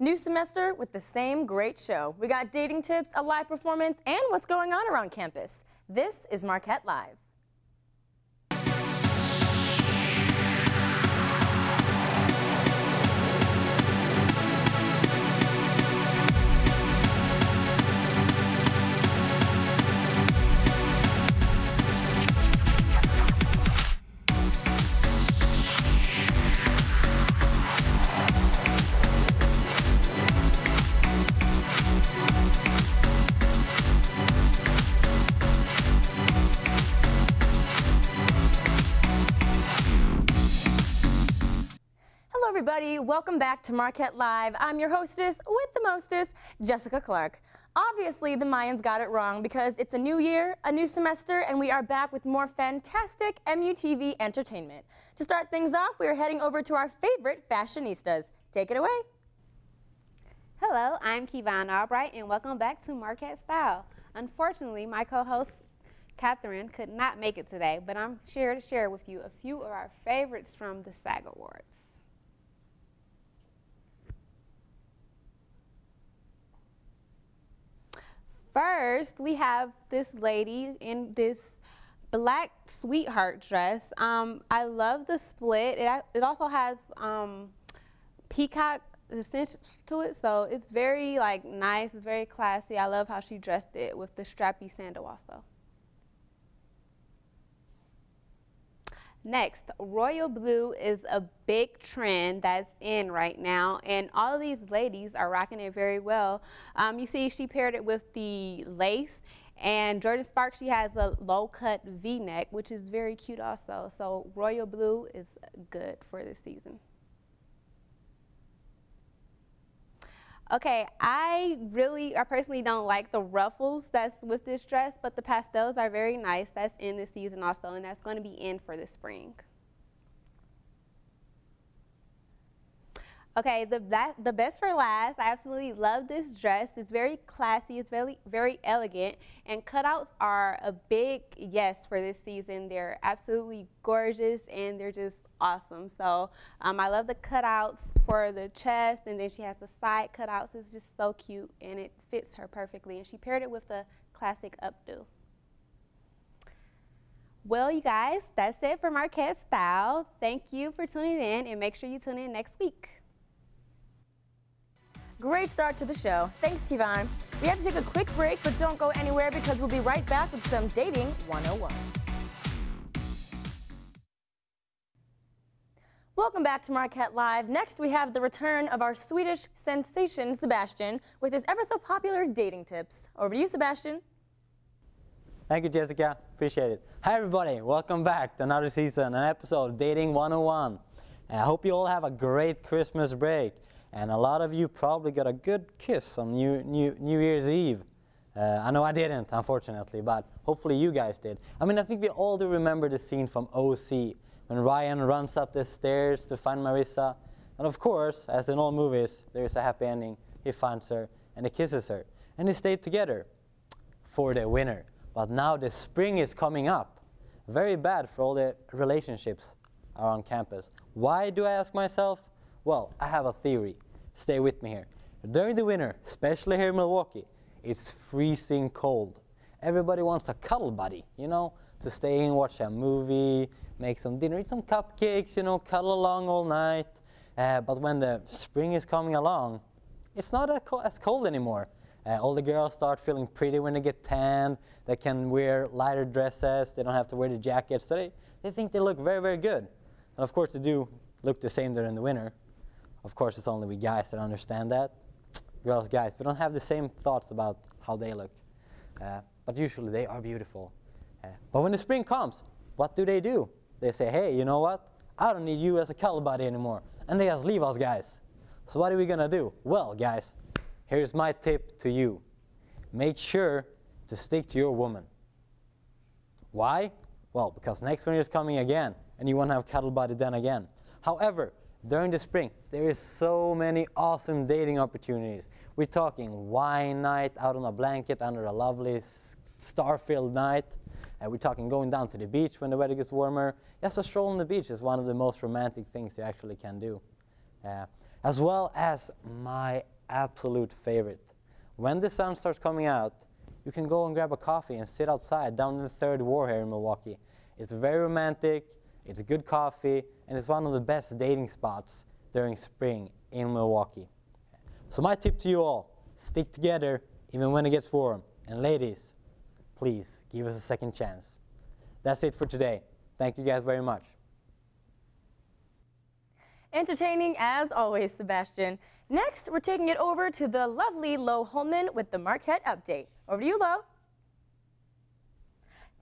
New semester with the same great show. We got dating tips, a live performance, and what's going on around campus. This is Marquette Live. Everybody, welcome back to Marquette Live. I'm your hostess with the mostest, Jessica Clark. Obviously, the Mayans got it wrong because it's a new year, a new semester, and we are back with more fantastic MUTV entertainment. To start things off, we are heading over to our favorite fashionistas. Take it away. Hello, I'm Kevon Albright, and welcome back to Marquette Style. Unfortunately, my co-host Catherine could not make it today, but I'm here to share with you a few of our favorites from the SAG Awards. First, we have this lady in this black sweetheart dress. I love the split. It also has peacock cinch to it, so it's very nice. It's very classy. I love how she dressed it with the strappy sandal also. Next, royal blue is a big trend that's in right now, and all of these ladies are rocking it very well. You see she paired it with the lace, and Jordan Sparks, she has a low-cut V-neck, which is very cute also. So royal blue is good for this season. Okay, I personally don't like the ruffles that's with this dress, but the pastels are very nice. That's in this season also, and that's going to be in for this spring. Okay, the best for last. I absolutely love this dress. It's very classy. It's very elegant, and cutouts are a big yes for this season. They're absolutely gorgeous, and they're just awesome. So I love the cutouts for the chest, and then she has the side cutouts. It's just so cute, and it fits her perfectly. And she paired it with the classic updo. Well, you guys, that's it for Marquette Style. Thank you for tuning in, and make sure you tune in next week. Great start to the show. Thanks, Kevon. We have to take a quick break, but don't go anywhere because we'll be right back with some Dating 101. Welcome back to Marquette Live. Next, we have the return of our Swedish sensation, Sebastian, with his ever so popular dating tips. Over to you, Sebastian. Thank you, Jessica. Appreciate it. Hi, everybody. Welcome back to another season, an episode of Dating 101. And I hope you all have a great Christmas break. And a lot of you probably got a good kiss on New Year's Eve. I know I didn't, unfortunately, but hopefully you guys did. I mean, I think we all do remember the scene from OC when Ryan runs up the stairs to find Marissa. And of course, as in all movies, there's a happy ending. He finds her and he kisses her. And they stay together for the winter. But now the spring is coming up. Very bad for all the relationships around campus. Why, do I ask myself? Well, I have a theory. Stay with me here. During the winter, especially here in Milwaukee, it's freezing cold. Everybody wants a cuddle buddy, you know, to stay and watch a movie, make some dinner, eat some cupcakes, you know, cuddle along all night. But when the spring is coming along, it's not as cold anymore. All the girls start feeling pretty when they get tanned. They can wear lighter dresses. They don't have to wear the jackets. So they think they look very, very good. And of course, they do look the same during the winter. Of course, it's only we guys that understand that. Girls, guys, we don't have the same thoughts about how they look. But usually they are beautiful. But when the spring comes, what do? They say, hey, you know what? I don't need you as a cuddle buddy anymore. And they just leave us, guys. So what are we going to do? Well, guys, here's my tip to you. Make sure to stick to your woman. Why? Well, because next winter is coming again, and you want to have a cuddle buddy then again. However, during the spring, there is so many awesome dating opportunities. We're talking wine night out on a blanket under a lovely star-filled night. We're talking going down to the beach when the weather gets warmer. Just a stroll on the beach is one of the most romantic things you actually can do. As well as my absolute favorite. When the sun starts coming out, you can go and grab a coffee and sit outside down in the 3rd Ward here in Milwaukee. It's very romantic, it's good coffee, and it's one of the best dating spots during spring in Milwaukee. So my tip to you all, stick together even when it gets warm. And ladies, please give us a second chance. That's it for today. Thank you guys very much. Entertaining as always, Sebastian. Next, we're taking it over to the lovely Lo Holman with the Marquette update. Over to you, Lo.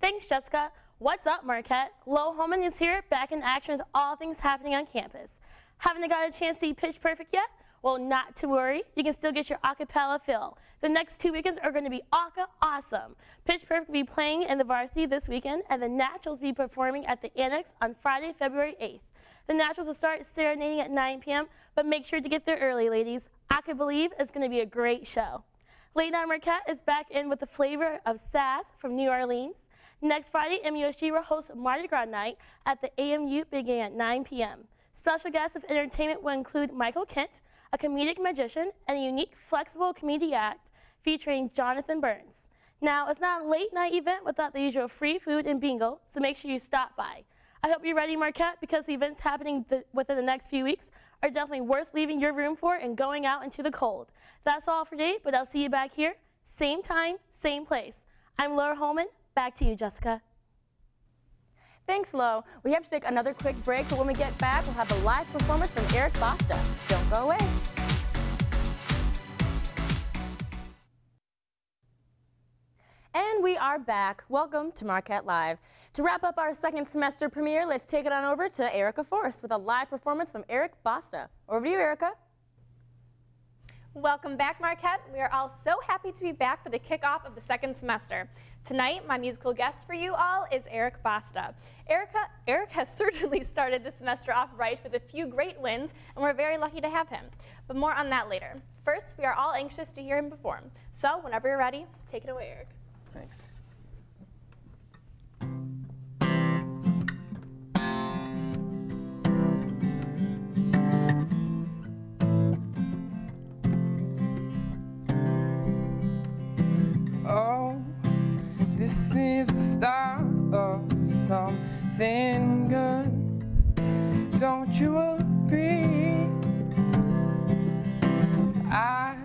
Thanks, Jessica. What's up, Marquette? Lo Holman is here, back in action with all things happening on campus. Haven't got a chance to see Pitch Perfect yet? Well, not to worry. You can still get your acapella fill. The next 2 weekends are going to be awesome. Pitch Perfect will be playing in the varsity this weekend, and the Naturals will be performing at the Annex on Friday, February 8th. The Naturals will start serenading at 9 p.m., but make sure to get there early, ladies. I Could Believe it's going to be a great show. Late Night Marquette is back in with the flavor of sass from New Orleans. Next Friday, MUSG will host Mardi Gras night at the AMU beginning at 9 p.m. Special guests of entertainment will include Michael Kent, a comedic magician, and a unique, flexible comedy act featuring Jonathan Burns. Now, it's not a late night event without the usual free food and bingo, so make sure you stop by. I hope you're ready, Marquette, because the events happening within the next few weeks are definitely worth leaving your room for and going out into the cold. That's all for today, but I'll see you back here, same time, same place. I'm Laura Holman. Back to you, Jessica. Thanks, Lo. We have to take another quick break, but when we get back, we'll have a live performance from Eric Basta. Don't go away. And we are back. Welcome to Marquette Live. To wrap up our second semester premiere, let's take it on over to Erica Forrest with a live performance from Eric Basta. Over to you, Erica. Welcome back, Marquette. We are all so happy to be back for the kickoff of the second semester. Tonight, my musical guest for you all is Eric Basta. Eric has certainly started the semester off right with a few great wins, and we're very lucky to have him. But more on that later. First, we are all anxious to hear him perform. So, whenever you're ready, take it away, Eric. Thanks. Oh, this is the start of something good. Don't you agree? I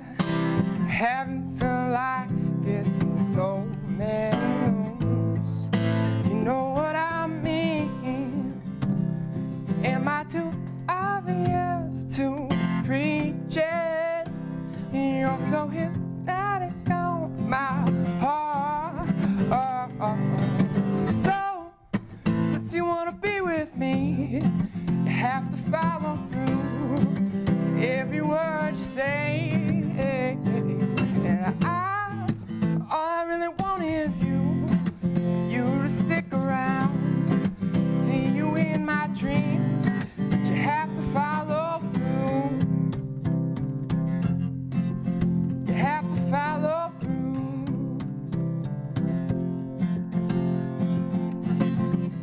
haven't felt like this in so many moons. You know what I mean? Am I too obvious to preach it? You're so hypnotic on my heart. So, since you wanna be with me, you have to follow through every word you say. And all I really want is you to stick around, see you in my dreams, but you have to follow through. You have to follow through.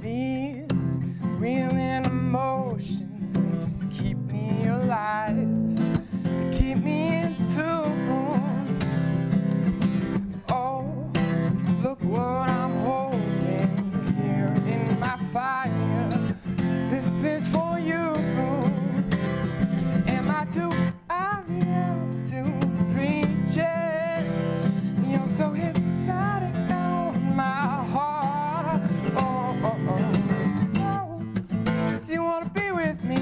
These reeling emotions just keep me alive, they keep me in tune. Look what I'm holding here in my fire. This is for you. Am I too obvious to preach it? You're so hypnotic on my heart. So, since you wanna be with me,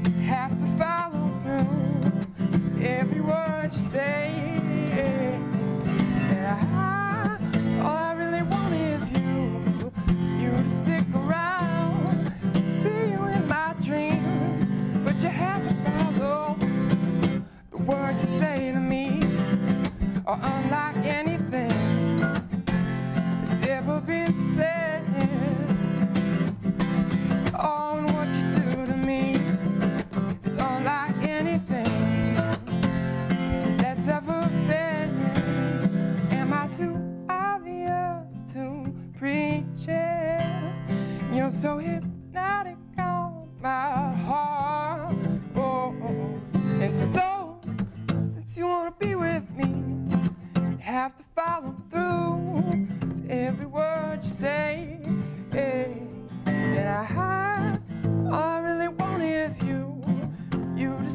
you have to follow through every word you say. All I really want is you to stick around, see you in my dreams, but you have to follow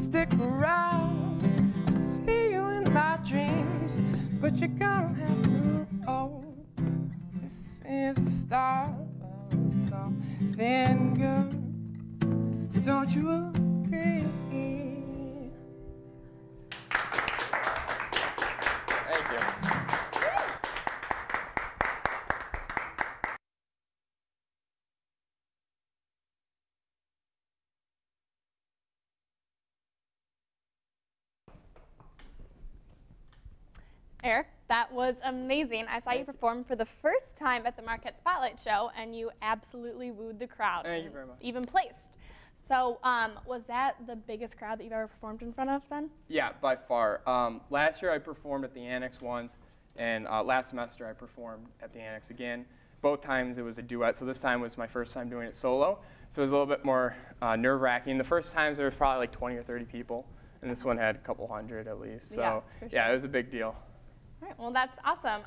stick around. I see you in my dreams, but you're gonna have to. Oh, this is the start of something good. Don't you agree? Thank you. Eric, that was amazing. I saw you perform for the first time at the Marquette Spotlight Show, and you absolutely wooed the crowd. Thank you very much. Even placed. So was that the biggest crowd that you've ever performed in front of then? Yeah, by far. Last year I performed at the Annex once, and last semester I performed at the Annex again. Both times it was a duet, so this time was my first time doing it solo. So it was a little bit more nerve-wracking. The first times there was probably like 20 or 30 people, and this one had a couple hundred at least. So yeah, it was a big deal. All right, well, that's awesome.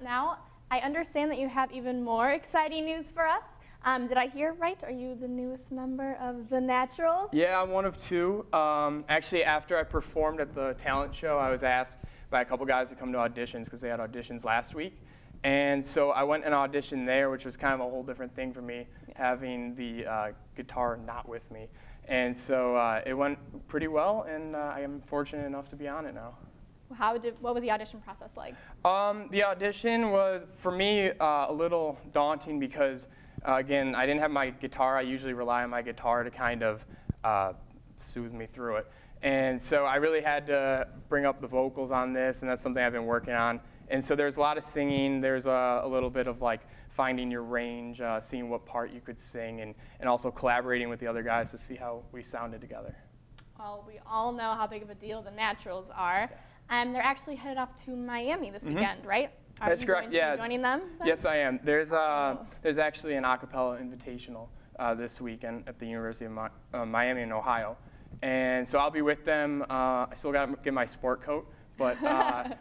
Now, I understand that you have even more exciting news for us. Did I hear right? Are you the newest member of the Naturals? Yeah, I'm one of two. Actually, after I performed at the talent show, I was asked by a couple guys to come to auditions because they had auditions last week. And so I went and auditioned there, which was kind of a whole different thing for me, having the guitar not with me. And so it went pretty well, and I am fortunate enough to be on it now. What was the audition process like? The audition was, for me, a little daunting because, again, I didn't have my guitar. I usually rely on my guitar to kind of soothe me through it. And so I really had to bring up the vocals on this, and that's something I've been working on. And so there's a lot of singing. There's a little bit of like finding your range, seeing what part you could sing, and also collaborating with the other guys to see how we sounded together. Well, we all know how big of a deal the Naturals are. They're actually headed off to Miami this weekend, right? That's correct. Are you joining them then? Yes, I am. There's actually an a cappella invitational this weekend at the University of Miami in Ohio, and so I'll be with them. I still got to get my sport coat, but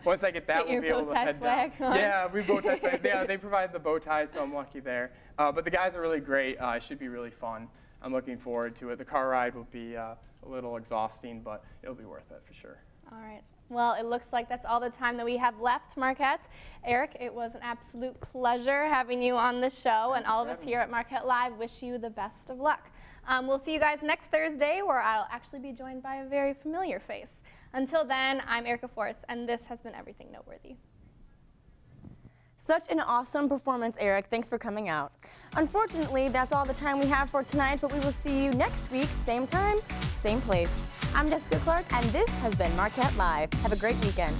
once I get that, we'll be able to head down. Yeah, we bow tie swag. Yeah, they provide the bow ties, so I'm lucky there. But the guys are really great. It should be really fun. I'm looking forward to it. The car ride will be a little exhausting, but it'll be worth it for sure. All right. Well, it looks like that's all the time that we have left, Marquette. Eric, it was an absolute pleasure having you on the show, and all of us here at Marquette Live wish you the best of luck. We'll see you guys next Thursday, where I'll actually be joined by a very familiar face. Until then, I'm Erica Forrest, and this has been Everything Noteworthy. Such an awesome performance, Eric. Thanks for coming out. Unfortunately, that's all the time we have for tonight, but we will see you next week, same time, same place. I'm Jessica Clark, and this has been Marquette Live. Have a great weekend.